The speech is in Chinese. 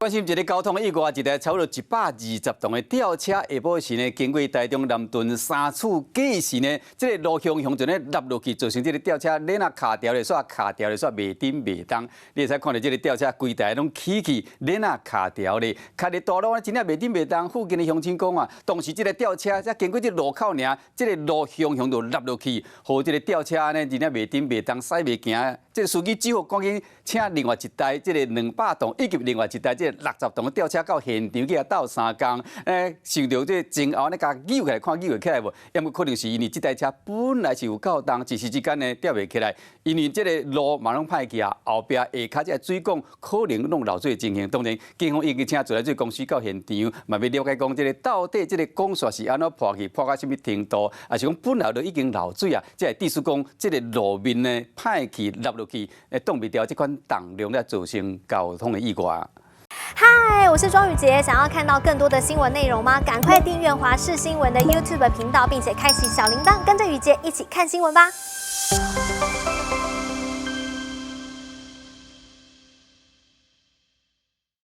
关心一个交通意外，一台超过120吨的吊车，下晡时呢，经过台中南屯三处过时呢，这个路向就呢落落去，造成这个吊车链啊卡掉咧，煞卡掉咧，煞袂顶袂当。你会使看到这个吊车规台拢起去，链啊卡掉咧，卡伫道路真正袂顶袂当。附近的乡亲讲啊，当时这个吊车才经过这路口尔，这个路向就落落去，和这个吊车呢真正袂顶袂当，驶袂行。这个司机只好赶紧请另外一台这个200吨以及另外一台这个60吨的吊车到现场去啊斗3工。想到这前后呢，甲扭起来看扭会起来无？要么可能是因为这台车本来是有够重，一时之间呢吊袂起来。因为这个路嘛拢歹去啊，后壁下骹这水管可能弄漏水的情形。当然，警方已经请自来水公司到现场，嘛要了解讲这个到底这个管线是安怎破去，破到什么程度？啊是讲本来就已经漏水啊，这地思讲这个路面呢歹去落落去，挡不掉这款重量，来造成交通的意外。嗨，我是庄宇杰。想要看到更多的新闻内容吗？赶快订阅华视新闻的 YouTube 频道，并且开启小铃铛，跟着宇杰一起看新闻吧。